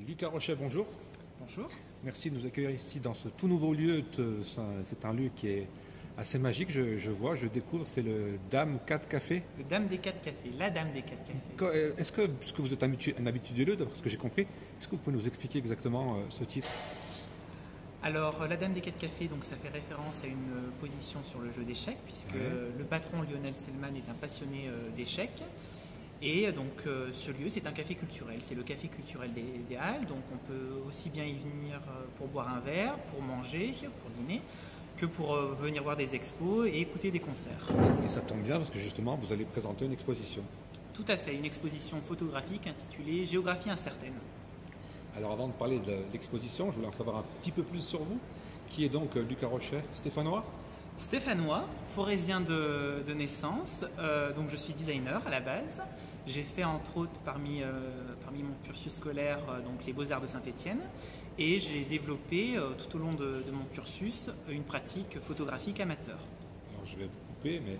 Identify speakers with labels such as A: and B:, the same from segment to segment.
A: Lucas Rochet, bonjour.
B: Bonjour.
A: Merci de nous accueillir ici dans ce tout nouveau lieu. C'est un lieu qui est assez magique, je découvre, c'est le Dame 4 Café.
B: Le Dame des 4 cafés, la Dame des 4 cafés.
A: Est-ce que, puisque vous êtes un habitué de d'après ce que j'ai compris, est-ce que vous pouvez nous expliquer exactement ce titre?
B: Alors, la Dame des 4 cafés, donc, ça fait référence à une position sur le jeu d'échecs, puisque le patron Lionel Selman est un passionné d'échecs. Et donc, ce lieu, c'est un café culturel. C'est le café culturel des Halles. Donc, on peut aussi bien y venir pour boire un verre, pour manger, pour dîner, que pour venir voir des expos et écouter des concerts.
A: Et ça tombe bien parce que justement, vous allez présenter une exposition.
B: Tout à fait, une exposition photographique intitulée Géographie incertaine.
A: Alors avant de parler de l'exposition, je voulais en savoir un petit peu plus sur vous. Qui est donc Lucas Rochet, stéphanois?
B: Stéphanois, forésien de naissance, donc je suis designer à la base. J'ai fait entre autres parmi mon cursus scolaire donc les Beaux-Arts de Saint-Étienne et j'ai développé tout au long de mon cursus une pratique photographique amateur.
A: Alors je vais vous couper, mais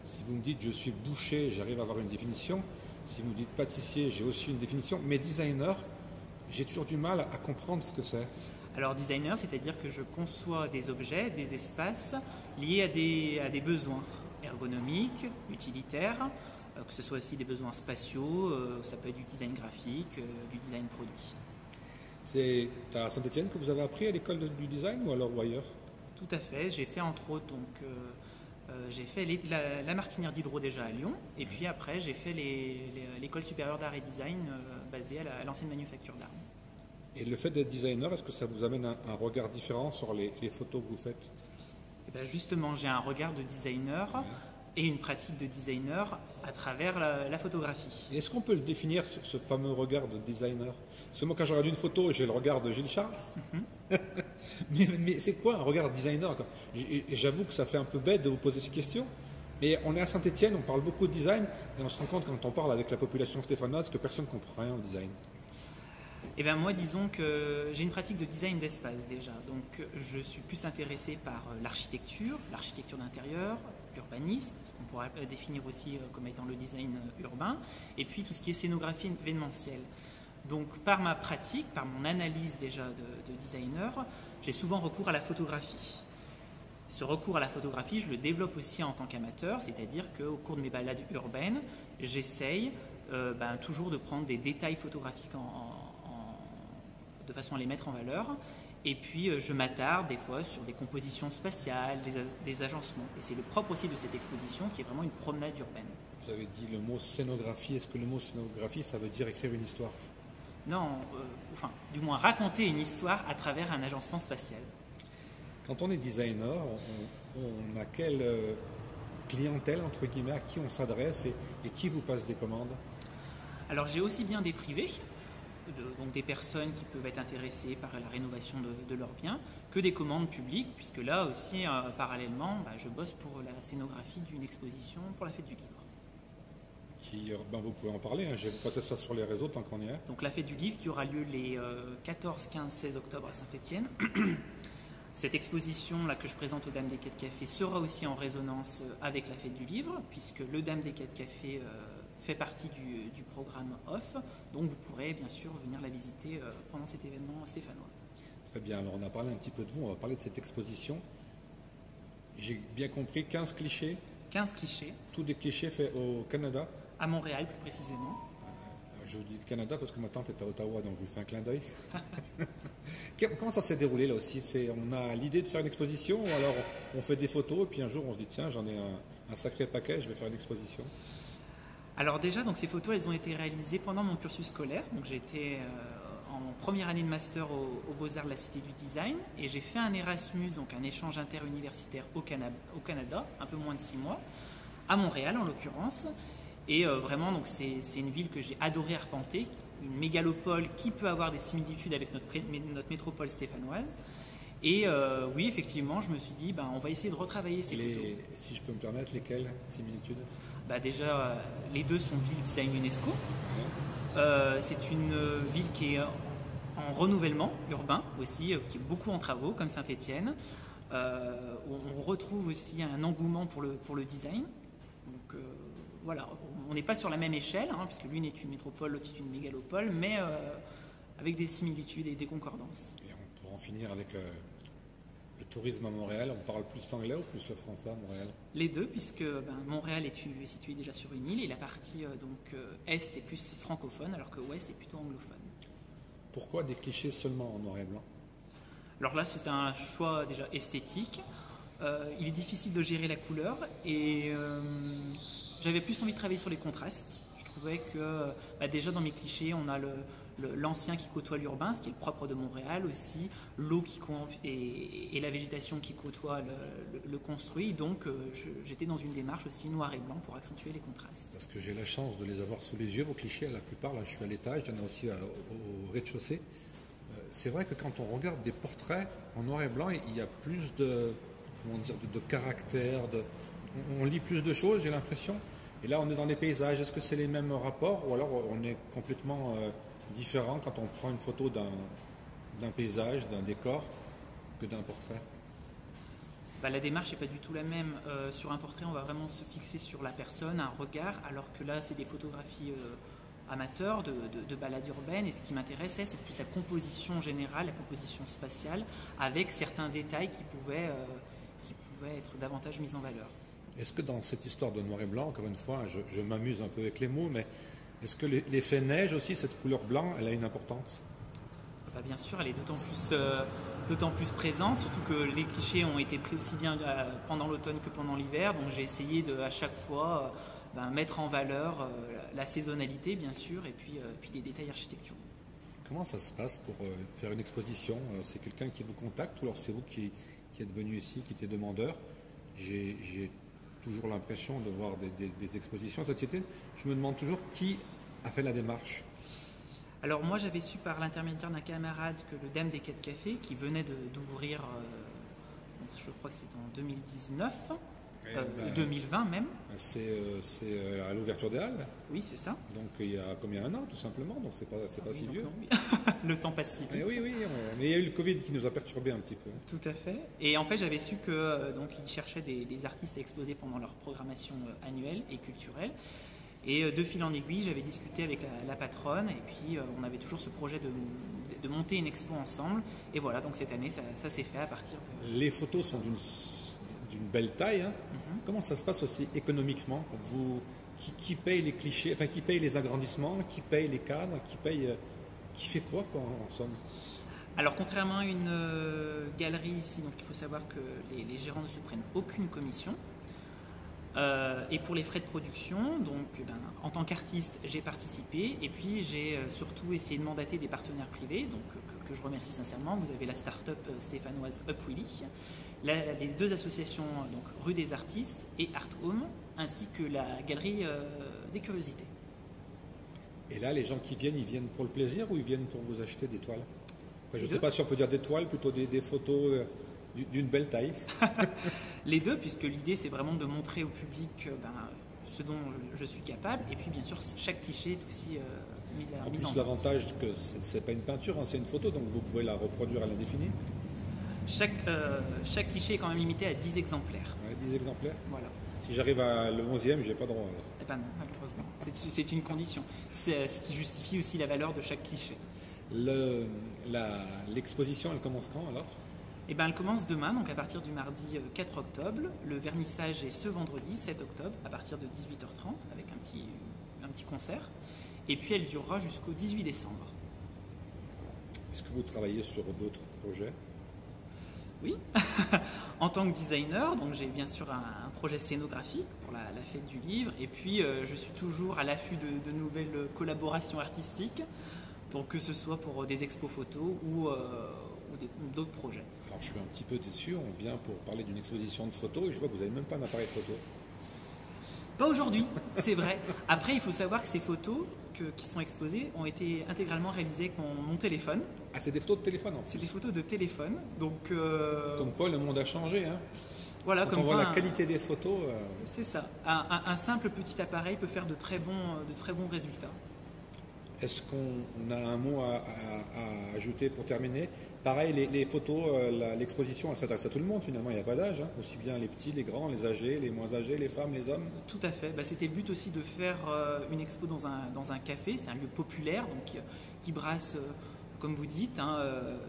A: si vous me dites je suis boucher, j'arrive à avoir une définition. Si vous me dites pâtissier, j'ai aussi une définition. Mais designer, j'ai toujours du mal à comprendre ce que c'est.
B: Alors designer, c'est-à-dire que je conçois des objets, des espaces liés à des besoins ergonomiques, utilitaires, que ce soit aussi des besoins spatiaux, ça peut être du design graphique, du design produit.
A: C'est à Saint-Étienne que vous avez appris à l'école du design ou ailleurs?
B: Tout à fait, j'ai fait entre autres j'ai fait la Martinière d'Hydro déjà à Lyon, et puis après j'ai fait l'école supérieure d'art et design basée à l'ancienne manufacture d'armes.
A: Et le fait d'être designer, est-ce que ça vous amène un regard différent sur les photos que vous faites?
B: Et bien justement, j'ai un regard de designer et une pratique de designer à travers la photographie.
A: Et est-ce qu'on peut le définir, ce fameux regard de designer? Parce que moi, quand je regarde une photo, j'ai le regard de Gilles Charles. Mais c'est quoi un regard de designer, quoi? J'avoue que ça fait un peu bête de vous poser ces questions. Mais on est à Saint-Étienne, on parle beaucoup de design, et on se rend compte quand on parle avec la population stéphanoise que personne ne comprend rien au design.
B: Eh bien moi, disons que j'ai une pratique de design d'espace déjà. Donc je suis plus intéressé par l'architecture d'intérieur, l'urbanisme, ce qu'on pourrait définir aussi comme étant le design urbain, et puis tout ce qui est scénographie événementielle. Donc par ma pratique, par mon analyse déjà de designer, j'ai souvent recours à la photographie. Ce recours à la photographie, je le développe aussi en tant qu'amateur, c'est-à-dire qu'au cours de mes balades urbaines, j'essaye toujours de prendre des détails photographiques de façon à les mettre en valeur. Et puis je m'attarde des fois sur des compositions spatiales, des agencements. Et c'est le propre aussi de cette exposition qui est vraiment une promenade urbaine.
A: Vous avez dit le mot scénographie. Est-ce que le mot scénographie, ça veut dire écrire une histoire?
B: Non, enfin, du moins raconter une histoire à travers un agencement spatial.
A: Quand on est designer, on a quelle clientèle, entre guillemets, à qui on s'adresse et qui vous passe des commandes?
B: Alors j'ai aussi bien des privés, donc des personnes qui peuvent être intéressées par la rénovation de leurs biens, que des commandes publiques, puisque là aussi, parallèlement, je bosse pour la scénographie d'une exposition pour la Fête du Livre.
A: Vous pouvez en parler, hein. Je vais vous passer ça sur les réseaux tant qu'on y est.
B: Donc la Fête du Livre qui aura lieu les 14, 15, 16 octobre à Saint-Étienne. Cette exposition là que je présente aux Dames des 4 Cafés sera aussi en résonance avec la Fête du Livre, puisque le Dame des 4 Cafés fait partie du programme OFF, donc vous pourrez bien sûr venir la visiter pendant cet événement stéphanois.
A: Très bien, alors on a parlé un petit peu de vous, on va parler de cette exposition. J'ai bien compris, 15 clichés.
B: 15 clichés.
A: Tous des clichés faits au Canada.
B: À Montréal plus précisément.
A: Je vous dis Canada parce que ma tante est à Ottawa, donc je vous fais un clin d'œil. Comment ça s'est déroulé là aussi? On a l'idée de faire une exposition ou alors on fait des photos et puis un jour on se dit tiens, j'en ai un sacré paquet, je vais faire une exposition?
B: Alors déjà, donc ces photos, elles ont été réalisées pendant mon cursus scolaire. Donc j'étais en première année de master aux Beaux-Arts de la Cité du Design et j'ai fait un Erasmus, donc un échange interuniversitaire au Canada, un peu moins de 6 mois, à Montréal en l'occurrence. Et vraiment, donc c'est une ville que j'ai adoré arpenter, une mégalopole qui peut avoir des similitudes avec notre métropole stéphanoise. Et oui, effectivement, je me suis dit, on va essayer de retravailler ces photos.
A: Si je peux me permettre, lesquelles similitudes?
B: Déjà, les deux sont villes design UNESCO. C'est une ville qui est en renouvellement urbain aussi, qui est beaucoup en travaux, comme Saint-Étienne. On retrouve aussi un engouement pour le design. Donc voilà, on n'est pas sur la même échelle, puisque l'une est une métropole, l'autre est une mégalopole, mais avec des similitudes et des concordances.
A: Et on peut en finir avec le tourisme à Montréal. On parle plus l'anglais ou plus le français à Montréal?
B: Les deux, puisque Montréal est situé déjà sur une île et la partie est est plus francophone, alors que ouest est plutôt anglophone.
A: Pourquoi des clichés seulement en noir et blanc?
B: Alors là, c'est un choix déjà esthétique. Il est difficile de gérer la couleur et j'avais plus envie de travailler sur les contrastes. Je trouvais que déjà dans mes clichés, on a l'ancien qui côtoie l'urbain, ce qui est le propre de Montréal aussi, l'eau et la végétation qui côtoient le construit. Donc j'étais dans une démarche aussi noir et blanc pour accentuer les contrastes.
A: Parce que j'ai la chance de les avoir sous les yeux, vos clichés, la plupart, là je suis à l'étage, il y en a aussi au rez-de-chaussée. C'est vrai que quand on regarde des portraits en noir et blanc, il y a plus de caractère, on lit plus de choses, j'ai l'impression. Et là, on est dans des paysages. Est-ce que c'est les mêmes rapports ou alors on est complètement différent quand on prend une photo d'un paysage, d'un décor, que d'un portrait?
B: La démarche n'est pas du tout la même. Sur un portrait, on va vraiment se fixer sur la personne, un regard, alors que là, c'est des photographies amateurs de balades urbaines. Et ce qui m'intéressait, c'est plus la composition générale, la composition spatiale, avec certains détails qui pouvaient être davantage mis en valeur.
A: Est-ce que dans cette histoire de noir et blanc, encore une fois, je m'amuse un peu avec les mots, mais est-ce que l'effet neige aussi, cette couleur blanc, elle a une importance?
B: Bien sûr, elle est d'autant plus présente, surtout que les clichés ont été pris aussi bien pendant l'automne que pendant l'hiver. Donc j'ai essayé à chaque fois mettre en valeur la saisonnalité, bien sûr, et puis des détails architecturaux.
A: Comment ça se passe pour faire une exposition? C'est quelqu'un qui vous contacte ou alors c'est vous qui êtes venu ici, qui était demandeur? J'ai toujours l'impression de voir des expositions à cette société. Je me demande toujours qui a fait la démarche.
B: Alors moi j'avais su par l'intermédiaire d'un camarade que le Dame des Quais de Café, qui venait d'ouvrir, je crois que c'était en 2019, 2020 même.
A: C'est à l'ouverture des Halles.
B: Oui, c'est ça.
A: Donc il y a combien, un an tout simplement, donc c'est pas si vieux.
B: Oui. Le temps passe si vite.
A: Oui, mais il y a eu le Covid qui nous a perturbé un petit peu.
B: Tout à fait. Et en fait j'avais su que ils cherchaient des artistes à exposer pendant leur programmation annuelle et culturelle. Et de fil en aiguille, j'avais discuté avec la patronne et puis on avait toujours ce projet de monter une expo ensemble. Et voilà, donc cette année, ça s'est fait à partir de...
A: Les photos sont d'une belle taille. Hein. Comment ça se passe aussi économiquement? Qui paye les clichés, enfin qui paye les agrandissements, qui paye les cadres, qui fait quoi en somme?
B: Alors contrairement à une galerie ici, donc il faut savoir que les gérants ne se prennent aucune commission. Et pour les frais de production, donc en tant qu'artiste, j'ai participé et puis j'ai surtout essayé de mandater des partenaires privés, donc que je remercie sincèrement. Vous avez la start-up stéphanoise Upwilly, les deux associations, donc Rue des Artistes et Art Home, ainsi que la galerie des Curiosités.
A: Et là, les gens qui viennent, ils viennent pour le plaisir ou ils viennent pour vous acheter des toiles? Enfin, je ne sais pas si on peut dire des toiles, plutôt des photos d'une belle taille.
B: Les deux, puisque l'idée c'est vraiment de montrer au public ce dont je suis capable, et puis bien sûr chaque cliché est aussi mis en
A: plus,
B: vente.
A: l'avantage que c'est pas une peinture, hein, c'est une photo, donc vous pouvez la reproduire à l'indéfini.
B: Chaque cliché est quand même limité à 10 exemplaires.
A: Ouais, 10 exemplaires.
B: Voilà.
A: Si j'arrive à le 11e, j'ai pas droit. Alors.
B: Eh ben non, malheureusement. C'est une condition. C'est ce qui justifie aussi la valeur de chaque cliché.
A: L'exposition, elle commence quand alors?
B: Elle commence demain, donc à partir du mardi 4 octobre. Le vernissage est ce vendredi 7 octobre à partir de 18h30 avec un petit concert. Et puis elle durera jusqu'au 18 décembre.
A: Est-ce que vous travaillez sur d'autres projets?
B: Oui, en tant que designer, donc j'ai bien sûr un projet scénographique pour la fête du livre. Et puis je suis toujours à l'affût de nouvelles collaborations artistiques, donc que ce soit pour des expos photos ou d'autres projets.
A: Alors je suis un petit peu déçu, on vient pour parler d'une exposition de photos et je vois que vous n'avez même pas un appareil photo.
B: Pas aujourd'hui, c'est vrai. Après, il faut savoir que ces photos qui sont exposées ont été intégralement réalisées avec mon téléphone.
A: Ah, c'est des photos de téléphone en plus.
B: C'est des photos de téléphone. Donc,
A: comme quoi le monde a changé. Hein.
B: Voilà,
A: quand on voit la qualité des photos.
B: C'est ça. Un simple petit appareil peut faire de très bons résultats.
A: Est-ce qu'on a un mot à ajouter pour terminer? Pareil, les photos, l'exposition, elle s'adresse à tout le monde finalement, il n'y a pas d'âge, hein. Aussi bien les petits, les grands, les âgés, les moins âgés, les femmes, les hommes.
B: Tout à fait. C'était le but aussi de faire une expo dans un café, c'est un lieu populaire donc, qui brasse comme vous dites, hein,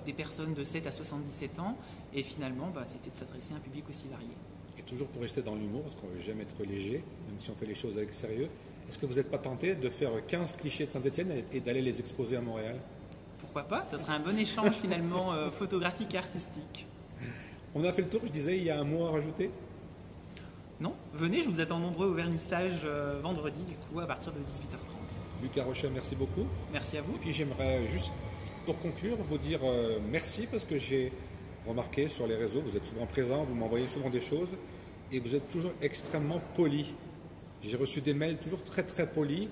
B: des personnes de 7 à 77 ans, et finalement, c'était de s'adresser à un public aussi varié.
A: Et toujours pour rester dans l'humour, parce qu'on ne veut jamais être léger, même si on fait les choses avec sérieux, est-ce que vous n'êtes pas tenté de faire 15 clichés de Saint-Étienne et d'aller les exposer à Montréal?
B: Pourquoi pas? Ça serait un bon échange finalement photographique et artistique.
A: On a fait le tour, je disais, il y a un mot à rajouter?
B: Non, venez, je vous attends nombreux au vernissage vendredi, du coup, à partir de 18h30.
A: Lucas Rochet, merci beaucoup.
B: Merci à vous.
A: Et puis j'aimerais juste, pour conclure, vous dire merci parce que j'ai remarqué sur les réseaux, vous êtes souvent présent, vous m'envoyez souvent des choses et vous êtes toujours extrêmement poli. J'ai reçu des mails toujours très très polis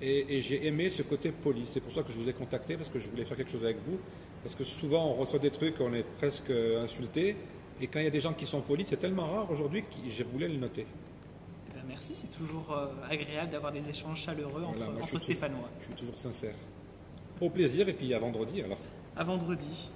A: et j'ai aimé ce côté poli. C'est pour ça que je vous ai contacté parce que je voulais faire quelque chose avec vous. Parce que souvent on reçoit des trucs, on est presque insulté. Et quand il y a des gens qui sont polis, c'est tellement rare aujourd'hui que je voulais le noter.
B: Merci, c'est toujours agréable d'avoir des échanges chaleureux entre Stéphanois.
A: Je suis toujours sincère. Au plaisir et puis à vendredi alors.
B: À vendredi.